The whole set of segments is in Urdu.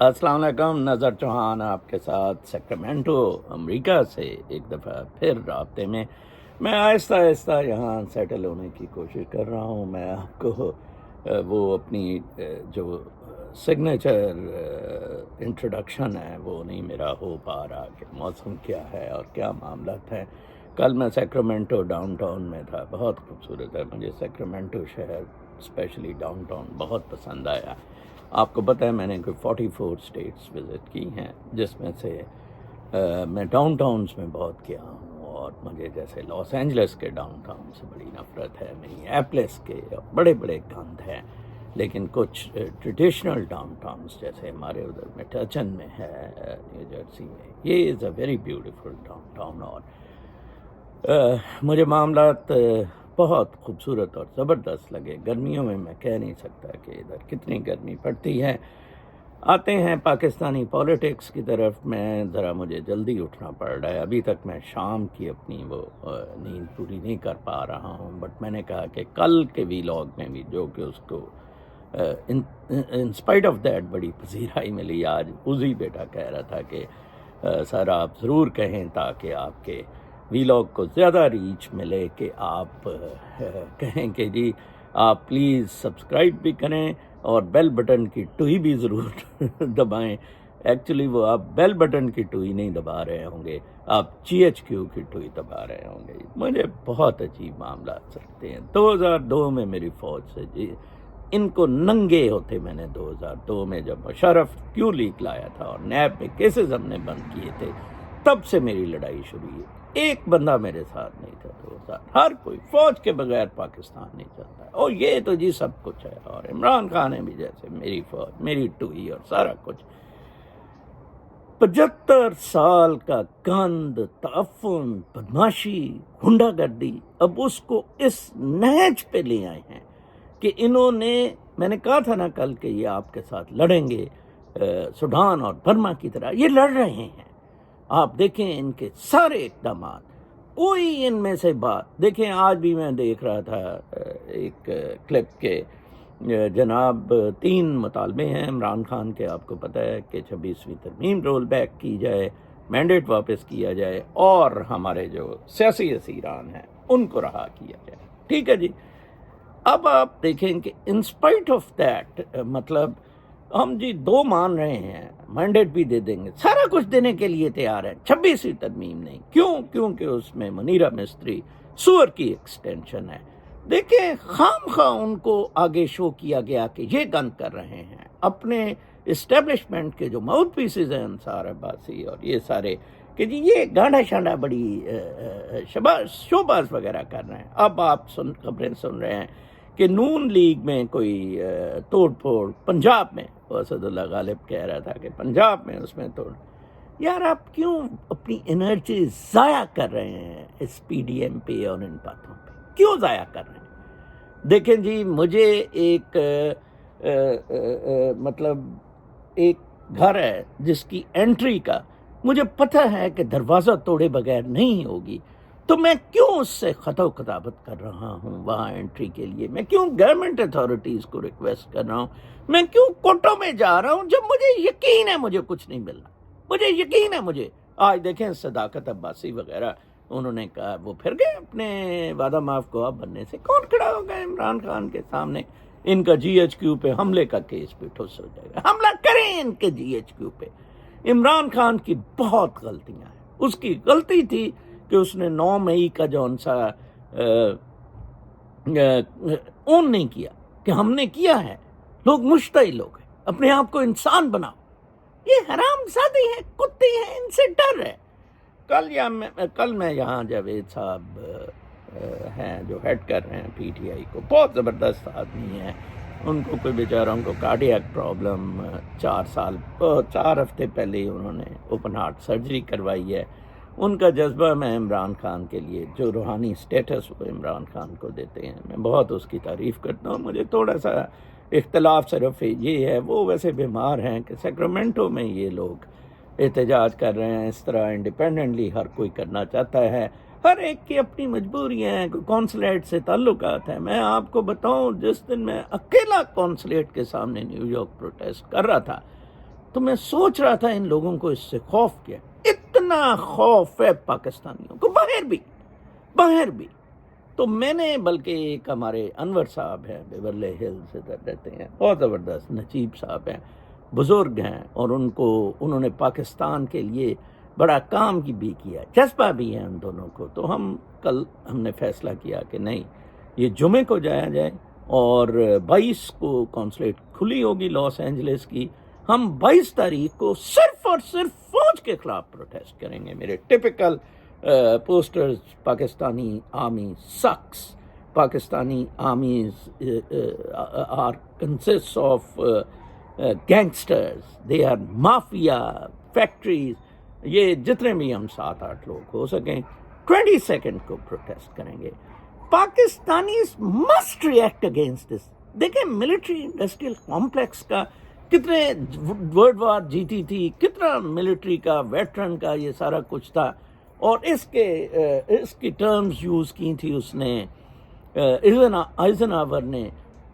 السلام علیکم، نظر چوہان آپ کے ساتھ سیکرامنٹو امریکہ سے ایک دفعہ پھر رابطے میں آہستہ آہستہ یہاں سیٹل ہونے کی کوشش کر رہا ہوں۔ میں آپ کو وہ اپنی جو سگنیچر انٹروڈکشن ہے وہ نہیں میرا ہو پا رہا کہ موسم کیا ہے اور کیا معاملات ہیں۔ کل میں سیکرامنٹو ڈاؤن ٹاؤن میں تھا، بہت خوبصورت ہے، مجھے سیکرامنٹو شہر اسپیشلی ڈاؤن ٹاؤن بہت پسند آیا۔ آپ کو پتہ ہے میں نے کوئی 44 اسٹیٹس وزٹ کی ہیں، جس میں سے میں ڈاؤن ٹاؤنس میں بہت گیا ہوں، اور مجھے جیسے لاس اینجلس کے ڈاؤن ٹاؤن سے بڑی نفرت ہے، منی ایپلس کے بڑے بڑے گند ہیں، لیکن کچھ ٹریڈیشنل ڈاؤن ٹاؤنس جیسے ہمارے ادھر میٹرچن میں ہے نیو جرسی میں، یہ is a very beautiful downtown, اور مجھے معاملات بہت خوبصورت اور زبردست لگے۔ گرمیوں میں کہہ نہیں سکتا کہ ادھر کتنی گرمی پڑتی ہے۔ آتے ہیں پاکستانی پولیٹکس کی طرف، مجھے جلدی اٹھنا پڑ رہا ہے، ابھی تک میں شام کی اپنی وہ نیند پوری نہیں کر پا رہا ہوں، بٹ میں نے کہا کہ کل کے ویلاگ میں بھی جو کہ اس کو انسپائٹ آف دیٹ بڑی پذیرائی ملی۔ آج عزی بیٹا کہہ رہا تھا کہ سر آپ ضرور کہیں تاکہ آپ کے ویلاگ کو زیادہ ریچ ملے، کہ آپ کہیں کہ جی آپ پلیز سبسکرائب بھی کریں اور بیل بٹن کی ٹوئی بھی ضرور دبائیں۔ ایکچولی وہ آپ بیل بٹن کی ٹوئی نہیں دبا رہے ہوں گے، آپ GHQ کی ٹوئی دبا رہے ہوں گے۔ مجھے بہت عجیب معاملات سکتے ہیں۔ 2002 میں میری فوج سے جی ان کو ننگے ہوتے میں نے 2002 میں جب مشرف کیوں لیک لایا تھا اور نیب میں کیسز ہم نے بند کیے تھے، تب سے میری لڑائی شروع ہوئی۔ ایک بندہ میرے ساتھ نہیں تھا 2000، ہر کوئی فوج کے بغیر پاکستان نہیں چلتا، اور یہ تو جی سب کچھ ہے، اور عمران خان نے بھی جیسے میری فوج، میری ٹوئی اور سارا کچھ۔ 75 سال کا گند، تعفن، بدماشی، غنڈہ گردی، اب اس کو اس نہج پہ لے آئے ہیں کہ انہوں نے، میں نے کہا تھا نا کل کہ یہ آپ کے ساتھ لڑیں گے سوڈان اور برما کی طرح، یہ لڑ رہے ہیں۔ آپ دیکھیں ان کے سارے اقدامات، کوئی ان میں سے بات دیکھیں۔ آج بھی میں دیکھ رہا تھا ایک کلپ کے جناب 3 مطالبے ہیں عمران خان کے، آپ کو پتہ ہے کہ 26ویں ترمیم رول بیک کی جائے، مینڈیٹ واپس کیا جائے، اور ہمارے جو سیاسی اسیران ہیں ان کو رہا کیا جائے، ٹھیک ہے جی۔ اب آپ دیکھیں کہ انسپائٹ آف دیٹ، مطلب ہم جی 2 مان رہے ہیں، مینڈیٹ بھی دے دیں گے، سارا کچھ دینے کے لیے تیار ہے، 26ویں ترمیم نہیں، کیونکہ اس میں منیرہ مستری سور کی ایکسٹینشن ہے۔ دیکھیں خام خواہ ان کو آگے شو کیا گیا کہ یہ گند کر رہے ہیں، اپنے اسٹیبلشمنٹ کے جو ماؤتھ پیسز ہیں انصار عباسی اور یہ سارے، کہ جی یہ گانڈا شانڈا بڑی شوباز وغیرہ کر رہے ہیں۔ اب آپ خبریں سن رہے ہیں کہ نون لیگ میں کوئی توڑ پھوڑ پنجاب میں، اسد اللہ غالب کہہ رہا تھا کہ پنجاب میں اس میں توڑ۔ یار آپ کیوں اپنی انرجی ضائع کر رہے ہیں اس PDM پہ اور ان باتوں پہ، کیوں ضائع کر رہے ہیں؟ دیکھیں جی، مجھے ایک مطلب ایک گھر ہے جس کی انٹری کا مجھے پتہ ہے کہ دروازہ توڑے بغیر نہیں ہوگی، تو میں کیوں اس سے خط و کتابت کر رہا ہوں وہاں انٹری کے لیے؟ میں کیوں گورنمنٹ اتھارٹیز کو ریکویسٹ کر رہا ہوں؟ میں کیوں کوٹوں میں جا رہا ہوں جب مجھے یقین ہے مجھے کچھ نہیں ملنا؟ مجھے یقین ہے مجھے آج دیکھیں صداقت عباسی وغیرہ انہوں نے کہا، وہ پھر گئے اپنے وعدہ معاف گواہ بننے سے۔ کون کھڑا ہوگا عمران خان کے سامنے؟ ان کا GHQ پہ حملے کا کیس بھی ٹھوس ہو جائے گا، حملہ کریں ان کے GHQ پہ۔ عمران خان کی بہت غلطیاں ہیں، اس کی غلطی تھی کہ اس نے 9 مئی کا جون سا اون نہیں کیا کہ ہم نے کیا ہے، لوگ مشتعل ہو گئے، اپنے آپ کو انسان بناؤ، یہ حرام زادے ہیں، کتے ہیں، ان سے ڈر ہے۔ کل میں یہاں جاوید صاحب ہیں جو ہیڈ کر رہے ہیں PTI کو، بہت زبردست آدمی ہیں، ان کو کوئی بیچاروں کو کارڈیاک پرابلم 4 ہفتے پہلے ہی انہوں نے اوپن ہارٹ سرجری کروائی ہے۔ ان کا جذبہ میں عمران خان کے لیے جو روحانی سٹیٹس وہ عمران خان کو دیتے ہیں، میں بہت اس کی تعریف کرتا ہوں۔ مجھے تھوڑا سا اختلاف صرف یہ ہے، وہ ویسے بیمار ہیں کہ سیکرامنٹو میں یہ لوگ احتجاج کر رہے ہیں، اس طرح انڈیپینڈنٹلی ہر کوئی کرنا چاہتا ہے، ہر ایک کی اپنی مجبوریاں ہیں، کونسلیٹ سے تعلقات ہیں۔ میں آپ کو بتاؤں، جس دن میں اکیلا کونسلیٹ کے سامنے نیو یارک پروٹیسٹ کر رہا تھا، تو میں سوچ رہا تھا ان لوگوں کو اس سے خوف کیا، اتنا خوف ہے پاکستانیوں کو باہر بھی. تو میں نے بلکہ ایک ہمارے انور صاحب ہیں بیورلی ہلز ادھر رہتے ہیں، بہت زبردست نجیب صاحب ہیں، بزرگ ہیں، اور انہوں نے پاکستان کے لیے بڑا کام بھی کیا، جذبہ بھی ہے ان دونوں کو. تو کل ہم نے فیصلہ کیا کہ نہیں، یہ جمعے کو جایا جائے، اور 22 کو کونسلیٹ کھلی ہوگی لاس اینجلس کی. ہم 22 تاریخ کو صرف اور صرف فوج کے خلاف پروٹیسٹ کریں گے. میرے typical posters, Pakistani army sucks, Pakistani armies are consist of gangsters, they are mafia factories. یہ جتنے بھی ہم 7-8 لوگ ہو سکیں 22 کو پروٹیسٹ کریں گے. Pakistanis must react against this. دیکھیں ملٹری انڈسٹریل کمپلیکس کا کتنے ورلڈ وار جیتی تھی، کتنا ملٹری کا ویٹرن کا یہ سارا کچھ تھا، اور اس کی ٹرمز یوز کی تھی اس نے آئزنہاور نے.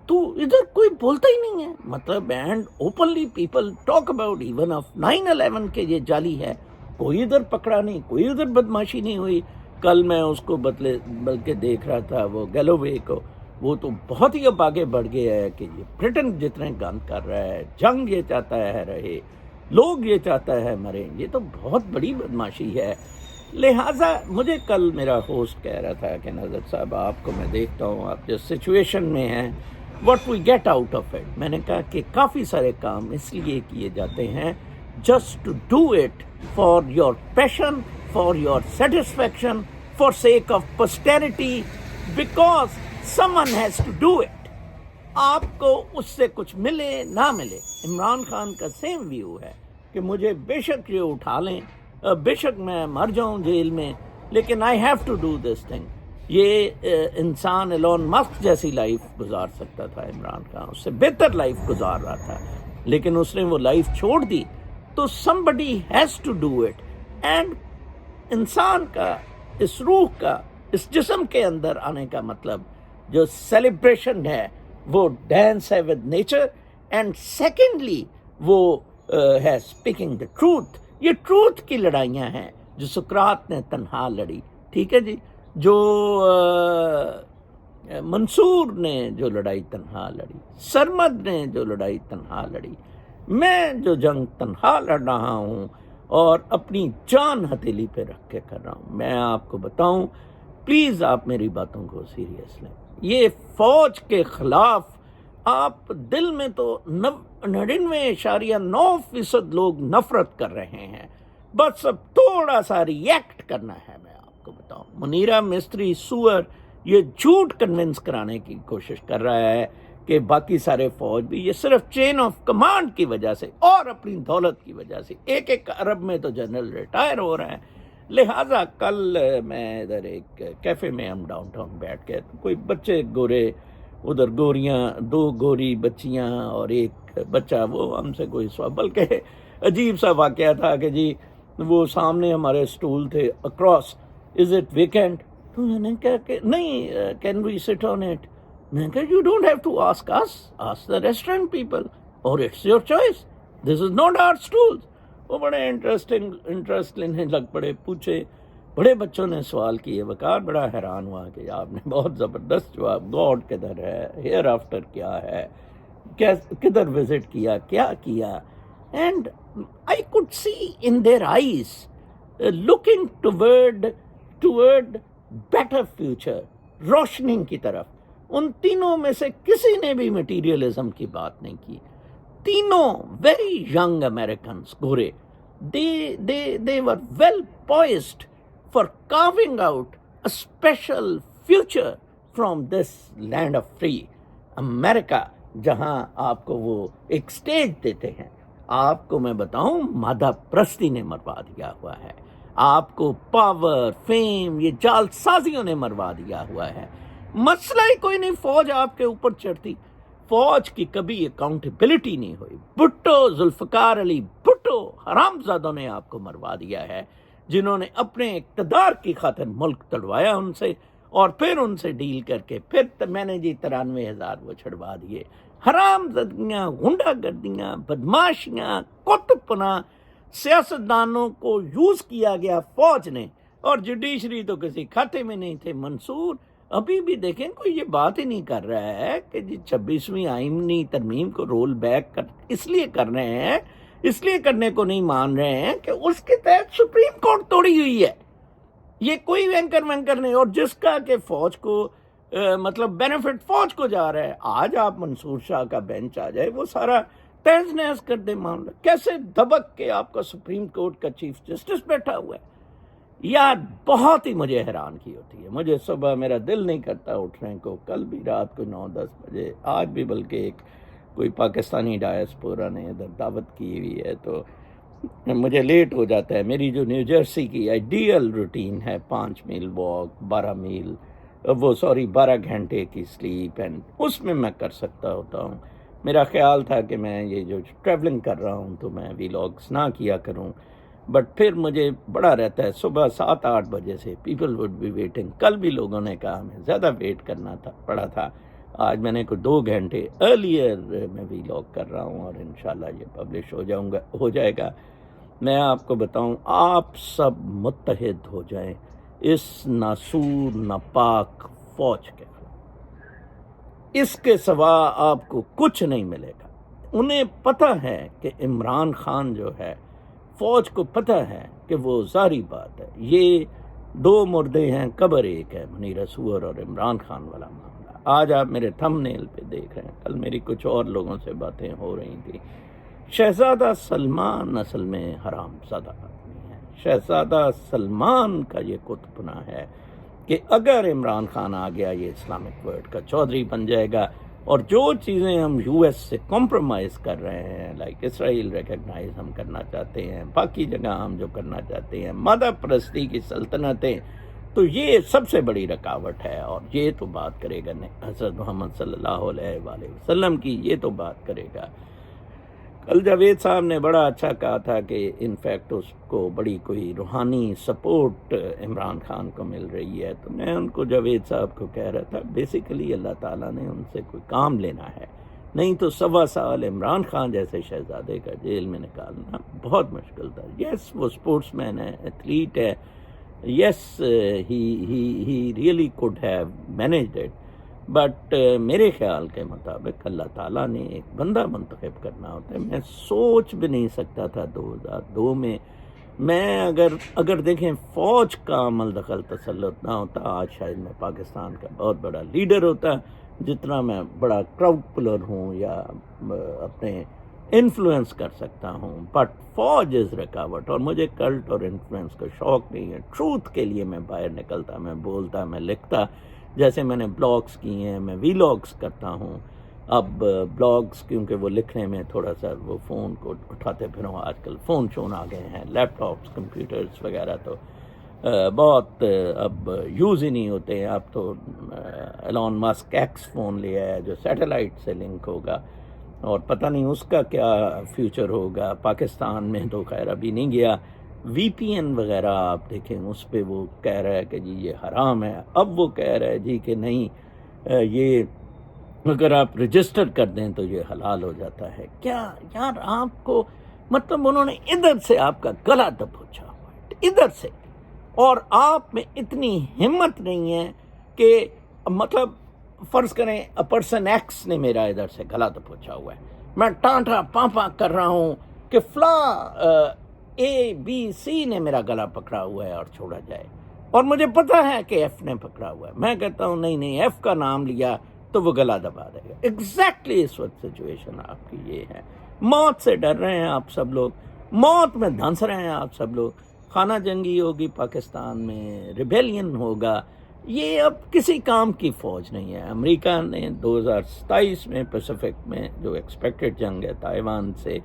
تو ادھر کوئی بولتا ہی نہیں ہے، مطلب and openly people talk about even of 9/11 کے یہ جعلی ہے. کوئی ادھر پکڑا نہیں، کوئی ادھر بدماشی نہیں ہوئی. کل میں اس کو بلکہ دیکھ رہا تھا وہ گیلووے کو، وہ تو بہت ہی اب آگے بڑھ گیا ہے کہ یہ برٹن جتنے گند کر رہا ہے، جنگ یہ چاہتا ہے رہے، لوگ یہ چاہتا ہے مریں. یہ تو بہت بڑی بدماشی ہے. لہٰذا مجھے کل میرا ہوسٹ کہہ رہا تھا کہ نظر صاحب آپ کو میں دیکھتا ہوں آپ جس سچویشن میں ہیں، what we get out of it. میں نے کہا کہ کافی سارے کام اس لیے کیے جاتے ہیں just to do it for your passion, for your satisfaction, for sake of posterity, because someone has to do it. آپ کو اس سے کچھ ملے نہ ملے. عمران خان کا سیم ویو ہے کہ مجھے بے شک یہ اٹھا لیں، بے شک میں مر جاؤں جیل میں، لیکن I have to do this thing. یہ انسان ایلون مسک جیسی لائف گزار سکتا تھا، عمران خان اس سے بہتر لائف گزار رہا تھا، لیکن اس نے وہ لائف چھوڑ دی. تو somebody has to do it. And انسان کا اس روح کا اس جسم کے اندر آنے کا مطلب جو سیلیبریشن ہے وہ ڈانس ہے ود نیچر، اینڈ سیکنڈلی وہ ہے اسپیکنگ دا ٹروتھ. یہ ٹروتھ کی لڑائیاں ہیں جو سقراط نے تنہا لڑی، ٹھیک ہے جی، جو منصور نے جو لڑائی تنہا لڑی، سرمد نے جو لڑائی تنہا لڑی، میں جو جنگ تنہا لڑ رہا ہوں اور اپنی جان ہتھیلی پہ رکھ کے کر رہا ہوں. میں آپ کو بتاؤں، پلیز آپ میری باتوں کو سیریس لیں. یہ فوج کے خلاف آپ دل میں تو 99.9% لوگ نفرت کر رہے ہیں، بس اب تھوڑا سا ریئیکٹ کرنا ہے. میں آپ کو بتاؤں، منیرہ مستری سور یہ جھوٹ کنونس کرانے کی کوشش کر رہا ہے کہ باقی سارے فوج بھی، یہ صرف چین آف کمانڈ کی وجہ سے اور اپنی دولت کی وجہ سے. 1 ارب میں تو جنرل ریٹائر ہو رہے ہیں. لہٰذا کل میں ادھر ایک کیفے میں ہم ڈاؤن ٹاؤن بیٹھ کے، کوئی بچے گورے، ادھر گوریاں، 2 گوری بچیاں اور ایک بچہ، وہ ہم سے کوئی سوال، بلکہ عجیب سا واقعہ تھا کہ جی وہ سامنے ہمارے اسٹول تھے اکراس، از اٹ ویکینڈ؟ تو میں نے کہا کہ نہیں، کین وی سٹ آن اٹ؟ میں نے کہا you don't have to ask us, ask the restaurant people, اور it's your choice, this is not our stall. وہ بڑے انٹرسٹ لینے لگ پڑے، پوچھے، بڑے بچوں نے سوال کیے. وقار بڑا حیران ہوا کہ آپ نے بہت زبردست جواب، گاڈ کدھر ہے، ہیئر آفٹر کیا ہے، کدھر وزٹ کیا، کیا کیا. And I could see in their eyes looking toward better future, روشنی کی طرف. ان تینوں میں سے کسی نے بھی مٹیریلزم کی بات نہیں کی. تینوں ویری ینگ امریکنز، گورے، they were well poised for carving out a special future from this land of free America، جہاں آپ کو وہ ایک سٹیج دیتے ہیں. آپ کو میں بتاؤں، مادہ پرستی نے مروا دیا ہوا ہے، آپ کو پاور، فیم، یہ جال سازیوں نے مروا دیا ہوا ہے. مسئلہ ہی کوئی نہیں، فوج آپ کے اوپر چڑھتی، فوج کی کبھی اکاؤنٹیبلٹی نہیں ہوئی. بھٹو، ذوالفقار علی بھٹو حرام زادوں نے آپ کو مروا دیا ہے، جنہوں نے اپنے اقتدار کی خاطر ملک تڑوایا ان سے، اور پھر ان سے ڈیل کر کے پھر میں نے جی 93,000 وہ چھڑوا دیے. حرام زدگیاں، غنڈہ گردیاں، بدماشیاں، کتب پنا سیاستدانوں کو یوز کیا گیا فوج نے، اور جوڈیشری تو کسی کھاتے میں نہیں تھے منصور. ابھی بھی دیکھیں کوئی یہ بات ہی نہیں کر رہا ہے کہ جی 26ویں آئینی ترمیم کو رول بیک اس لیے کر رہے ہیں، اس لیے کرنے کو نہیں مان رہے ہیں کہ اس کے تحت سپریم کورٹ توڑی ہوئی ہے. یہ کوئی وینکر نہیں، اور جس کا کہ فوج کو مطلب بینیفٹ فوج کو جا رہا ہے. آج آپ منصور شاہ کا بینچ آ جائے وہ سارا تہز نہز کر دے معاملہ. کیسے دبک کے آپ کا سپریم کورٹ کا چیف جسٹس بیٹھا ہوا ہے. یار بہت ہی مجھے حیران کی ہوتی ہے. مجھے صبح میرا دل نہیں کرتا اٹھنے کو، کل بھی رات کو 9-10 بجے، آج بھی بلکہ ایک کوئی پاکستانی ڈائسپورا نے ادھر دعوت کی ہوئی ہے تو مجھے لیٹ ہو جاتا ہے. میری جو نیو جرسی کی آئیڈیل روٹین ہے 5 میل واک، 12 گھنٹے کی سلیپ، اینڈ اس میں کر سکتا ہوتا ہوں. میرا خیال تھا کہ میں یہ جو ٹریولنگ کر رہا ہوں تو میں ویلاگس نہ کیا کروں، بٹ پھر مجھے بڑا رہتا ہے صبح 7-8 بجے سے پیپل وڈ بی ویٹنگ. کل بھی لوگوں نے کہا ہمیں زیادہ ویٹ کرنا پڑا تھا. آج میں نے کوئی 2 گھنٹے ارلیئر میں ویلاگ کر رہا ہوں اور انشاءاللہ یہ پبلش ہو جائے گا. میں آپ کو بتاؤں، آپ سب متحد ہو جائیں اس ناسور ناپاک فوج کے. اس کے سوا آپ کو کچھ نہیں ملے گا. انہیں پتہ ہے کہ عمران خان جو ہے، فوج کو پتہ ہے کہ وہ ظاہری بات ہے، یہ 2 مردے ہیں قبر ایک ہے، منیر اصور اور عمران خان والا معاملہ. آج آپ میرے تھم نیل پہ دیکھ رہے ہیں، کل میری کچھ اور لوگوں سے باتیں ہو رہی تھی. شہزادہ سلمان اصل میں حرام زادہ آدمی ہے. شہزادہ سلمان کا یہ کتبنا ہے کہ اگر عمران خان آ گیا یہ اسلامک ورلڈ کا چودھری بن جائے گا، اور جو چیزیں ہم یو ایس سے کمپرومائز کر رہے ہیں، لائک اسرائیل ریکگنائز ہم کرنا چاہتے ہیں، باقی جگہ ہم جو کرنا چاہتے ہیں، مادہ پرستی کی سلطنتیں، تو یہ سب سے بڑی رکاوٹ ہے. اور یہ تو بات کرے گا حضرت محمد صلی اللہ علیہ وآلہ وسلم کی، یہ تو بات کرے گا. کل جاوید صاحب نے بڑا اچھا کہا تھا کہ انفیکٹ اس کو بڑی کوئی روحانی سپورٹ عمران خان کو مل رہی ہے. تو میں ان کو، جاوید صاحب کو کہہ رہا تھا بیسیکلی اللہ تعالیٰ نے ان سے کوئی کام لینا ہے، نہیں تو 1.25 سال عمران خان جیسے شہزادے کا جیل میں نکالنا بہت مشکل تھا. یس وہ اسپورٹس مین ہے، ایتھلیٹ ہے، yes he really could have managed it, but میرے خیال کے مطابق اللہ تعالیٰ نے ایک بندہ منتخب کرنا ہوتا ہے. میں سوچ بھی نہیں سکتا تھا 2002 میں اگر دیکھیں فوج کا عمل دخل تسلط نہ ہوتا، آج شاید میں پاکستان کا بہت بڑا لیڈر ہوتا. جتنا میں بڑا کراؤڈ پلر ہوں یا اپنے انفلوئنس کر سکتا ہوں، بٹ فوج از رکاوٹ. اور مجھے کلٹ اور انفلوئنس کا شوق نہیں ہے. ٹروتھ کے لیے میں باہر نکلتا، میں بولتا، میں لکھتا. جیسے میں نے بلاگس کیے ہیں، میں ویلاگس کرتا ہوں. اب بلاگس کیونکہ وہ لکھنے میں تھوڑا سا وہ فون کو اٹھاتے پھروں، آج کل فون شون آ گئے ہیں، لیپ ٹاپس، کمپیوٹرز وغیرہ تو بہت اب یوز ہی نہیں ہوتے ہیں. اب تو ایلون ماسک ایکس فون لیا ہے جو سیٹلائٹ سے لنک ہوگا، اور پتہ نہیں اس کا کیا فیوچر ہوگا. پاکستان میں تو خیر ابھی نہیں گیا. وی پی این وغیرہ آپ دیکھیں، اس پہ وہ کہہ رہا ہے کہ جی یہ حرام ہے. اب وہ کہہ رہا ہے جی کہ نہیں، یہ اگر آپ رجسٹر کر دیں تو یہ حلال ہو جاتا ہے. کیا یار آپ کو، مطلب انہوں نے ادھر سے آپ کا گلا دبوچا ہوا ہے، ادھر سے، اور آپ میں اتنی ہمت نہیں ہے کہ مطلب فرض کریں پرسن ایکس نے میرا ادھر سے گلا دبوچا ہوا ہے، میں ٹانٹا پاپا کر رہا ہوں کہ فلاں ABC نے میرا گلا پکڑا ہوا ہے اور چھوڑا جائے، اور مجھے پتا ہے کہ ایف نے پکڑا ہوا ہے. میں کہتا ہوں نہیں ایف کا نام لیا تو وہ گلا دبا دے گا. ایگزیکٹلی اس وقت سچویشن آپ کی یہ ہے. موت سے ڈر رہے ہیں آپ سب لوگ، موت میں دھنس رہے ہیں آپ سب لوگ. خانہ جنگی ہوگی پاکستان میں، ریبیلین ہوگا. یہ اب کسی کام کی فوج نہیں ہے. امریکہ نے 2027 میں پیسیفک میں جو ایکسپیکٹڈ جنگ ہے تائیوان سے،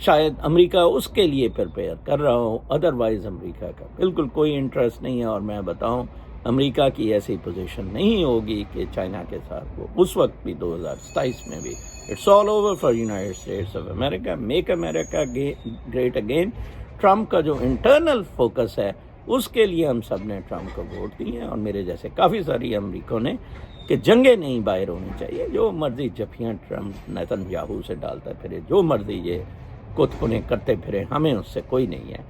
شاید امریکہ اس کے لیے پریپیئر کر رہا ہو، ادروائز امریکہ کا بالکل کوئی انٹرسٹ نہیں ہے. اور میں بتاؤں امریکہ کی ایسی پوزیشن نہیں ہوگی کہ چائنا کے ساتھ وہ اس وقت بھی 2027 میں بھی. It's all over for United States of America. Make America great again. Trump کا جو انٹرنل فوکس ہے اس کے لیے ہم سب نے ٹرمپ کو ووٹ دی ہیں، اور میرے جیسے کافی ساری امریکوں نے کہ جنگیں نہیں باہر ہونی چاہیے. جو مرضی جفیاں ٹرمپ نیتن یاہو سے ڈالتا پھرے, جو مرضی یہ کتپنے کرتے پھرے, ہمیں اس سے کوئی نہیں ہے.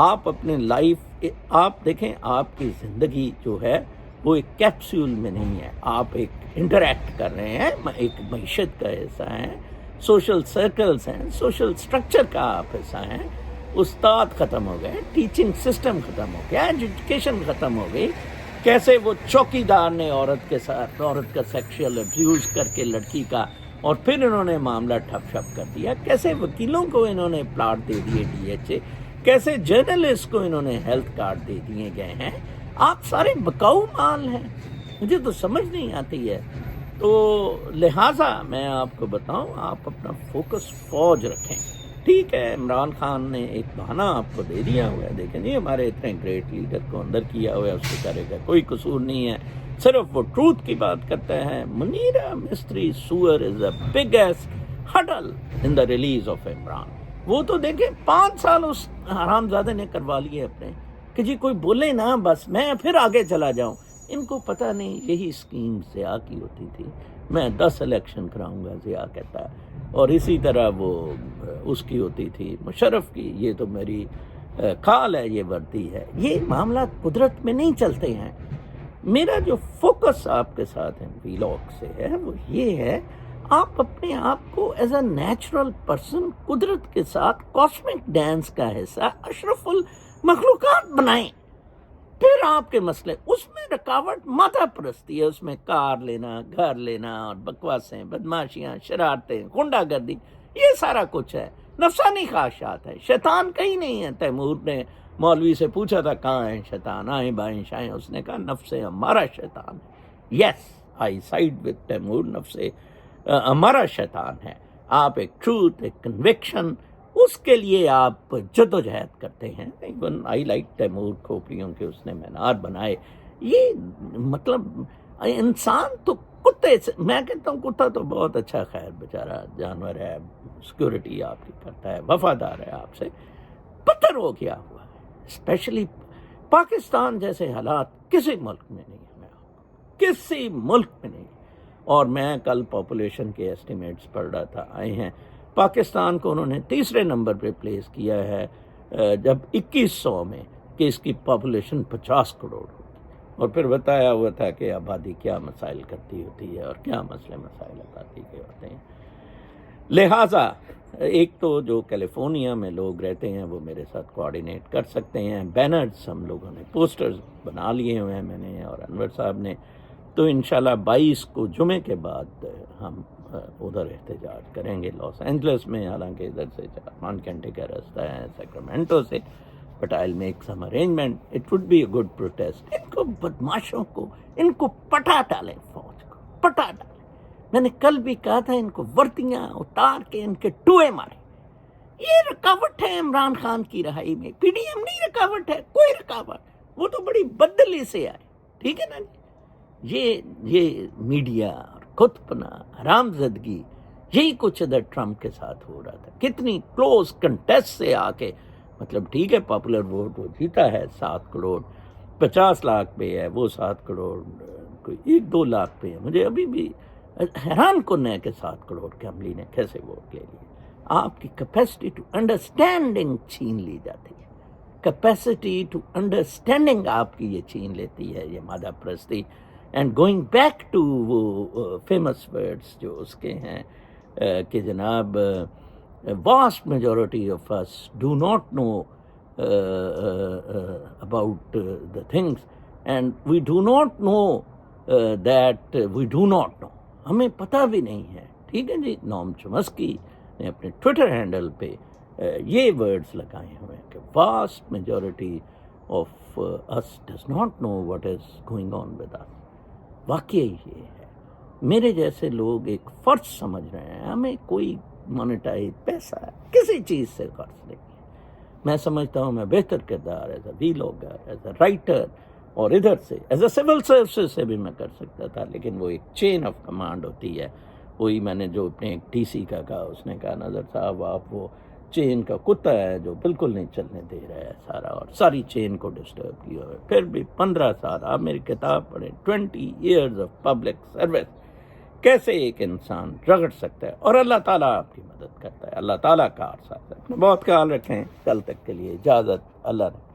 آپ اپنے لائف, آپ دیکھیں آپ کی زندگی جو ہے وہ ایک کیپسول میں نہیں ہے. آپ ایک انٹریکٹ کر رہے ہیں, ایک معیشت کا حصہ ہیں, سوشل سرکلز ہیں, سوشل سٹرکچر کا آپ حصہ ہیں. استاد ختم ہو گئے, ٹیچنگ سسٹم ختم ہو گیا, ایجوکیشن ختم ہو گئی. کیسے وہ چوکیدار نے عورت کے ساتھ عورت کا سیکشل ابیوز کر کے لڑکی کا, اور پھر انہوں نے معاملہ ٹھپ شپ کر دیا. کیسے وکیلوں کو انہوں نے پلاٹ دے دیے DHA, کیسے جرنلسٹ کو انہوں نے ہیلتھ کارڈ دے دیے گئے ہیں. آپ سارے بکاؤ مال ہیں, مجھے تو سمجھ نہیں آتی ہے. تو لہٰذا میں آپ کو بتاؤں, آپ اپنا فوکس فوج رکھیں. ٹھیک ہے, عمران خان نے ایک بہانہ آپ کو دے دیا ہوا ہے, دیکھیں جی ہمارے اتنے گریٹ لیڈر کو اندر کیا ہوا ہے, اس بیچارے کا کوئی قصور نہیں ہے, صرف وہ ٹروتھ کی بات کرتے ہیں. منیرا مسٹری سور is a biggest hurdle in the release of Imran. وہ تو دیکھیں 5 سال اس حرامزادے نے کروا لیے اپنے, کہ جی کوئی بولے نا بس میں پھر آگے چلا جاؤں. ان کو پتہ نہیں یہی اسکیم ضیاء کی ہوتی تھی, میں 10 الیکشن کراؤں گا ضیاء کہتا ہے, اور اسی طرح وہ اس کی ہوتی تھی مشرف کی, یہ تو میری کھال ہے, یہ ورتی ہے. یہ معاملات قدرت میں نہیں چلتے ہیں. میرا جو فوکس آپ کے ساتھ ویلاگ سے ہے وہ یہ ہے, آپ اپنے آپ کو ایز اے نیچرل پرسن قدرت کے ساتھ کاسمک ڈانس کا حصہ اشرف المخلوقات بنائیں. پھر آپ کے مسئلے, اس میں رکاوٹ ماتھا پرستی ہے, اس میں کار لینا, گھر لینا, اور بکواسیں, بدماشیاں, شرارتیں, غنڈہ گردی, یہ سارا کچھ ہے. نفسانی خواہشات ہے, شیطان کہیں نہیں ہے. تیمور نے مولوی سے پوچھا تھا کہاں ہیں شیطان, آئیں بائیں شائیں, اس نے کہا نفس ہمارا شیطان ہے. یس, آئی سائڈ وتھ تیمور, نفس ہمارا شیطان ہے. آپ ایک ٹروتھ, ایک کنوکشن, اس کے لیے آپ جدوجہد کرتے ہیں. ایون آئی لائک تیمور, کھوپڑیوں کے اس نے مینار بنائے. یہ مطلب انسان تو کتے سے, میں کہتا ہوں کتا تو بہت اچھا خیر بیچارہ جانور ہے, سیکورٹی آپ کی کرتا ہے, وفادار ہے آپ سے. پتھر ہو گیا ہوا ہے, اسپیشلی پاکستان جیسے حالات کسی ملک میں نہیں ہے, کسی ملک میں نہیں. اور میں کل پاپولیشن کے ایسٹیمیٹس پڑھ رہا تھا, آئے ہیں پاکستان کو انہوں نے 3 نمبر پہ پلیس کیا ہے, جب 2100 میں, کہ اس کی پاپولیشن 50 کروڑ ہوتی, اور پھر بتایا ہوا تھا کہ آبادی کیا مسائل کرتی ہوتی ہے اور کیا مسئلے مسائل آبادی کے ہوتے ہیں. لہٰذا ایک تو جو کیلیفورنیا میں لوگ رہتے ہیں وہ میرے ساتھ کوآرڈینیٹ کر سکتے ہیں. بینرز ہم لوگوں نے, پوسٹرز بنا لیے ہوئے ہیں میں نے اور انور صاحب نے. تو انشاءاللہ 22 کو جمعے کے بعد ہم ادھر احتجاج کریں گے لاس اینجلس میں, حالانکہ ادھر سے 4-5 گھنٹے کا راستہ ہے سیکرامنٹو سے, but I will make some arrangement. It would be a good protest. ان کو بدماشوں کو, ان کو پٹا ڈالیں, فوج کو پٹا ڈالیں. میں نے کل بھی کہا تھا ان کو وردیاں اتار کے ان کے ٹوئے مارے. یہ رکاوٹ ہے عمران خان کی رہائی میں, PDM نہیں رکاوٹ ہے, کوئی رکاوٹ, وہ تو بڑی بدلی سے آئے. ٹھیک ہے نا جی. یہ میڈیا اور کتپنا, حرامزدگی, یہی کچھ ادھر ٹرمپ کے ساتھ ہو رہا تھا. کتنی کلوز کنٹیسٹ سے آ کے, مطلب ٹھیک ہے پاپولر ووٹ وہ جیتا ہے 7 کروڑ 50 لاکھ پہ ہے, وہ 7 کروڑ کوئی 1-2 لاکھ پہ ہے. مجھے ابھی بھی حیران کن ہے کہ 7 کروڑ کے عملی نے کیسے ووٹ لے لیے. آپ کی کیپیسٹی ٹو انڈرسٹینڈنگ چھین لی جاتی ہے, کیپیسٹی ٹو انڈرسٹینڈنگ آپ کی یہ چھین لیتی ہے یہ مادہ پرستی. اینڈ گوئنگ بیک ٹو وہ فیمس ورڈس جو اس کے ہیں کہ جناب vast majority of us do not know about the things, and we do not know that we do not know. ہمیں پتہ بھی نہیں ہے. ٹھیک ہے جی. نوم چومسکی نے اپنے ٹویٹر ہینڈل پہ یہ ورڈز لگائے ہوئے ہیں کہ vast majority of us does not know what is going on with us. واقعی یہ ہے, میرے جیسے لوگ ایک فرض سمجھ رہے ہیں, ہمیں کوئی مانیٹائز پیسہ کسی چیز سے قرض نہیں ہے. میں سمجھتا ہوں میں بہتر کردار as a vlogger, as a writer, اور ادھر سے ایز اے سول سروسز سے بھی میں کر سکتا تھا, لیکن وہ ایک چین آف کمانڈ ہوتی ہے. وہی میں نے جو اپنے ایک DC کا کہا, اس نے کہا نظر صاحب آپ وہ چین کا کتا ہے جو بالکل نہیں چلنے دے رہا ہے سارا، اور ساری چین کو ڈسٹرب کیا ہے. پھر بھی 15 سال آپ میری کتاب پڑھیں، 20 ایئرز آف پبلک سروس، کیسے ایک انسان رگڑ سکتا ہے، اور اللہ تعالیٰ آپ کی مدد کرتا ہے. اللہ تعالیٰ کا ساتھ ہے. بہت خیال رکھیں. کل تک کے لیے اجازت. اللہ نے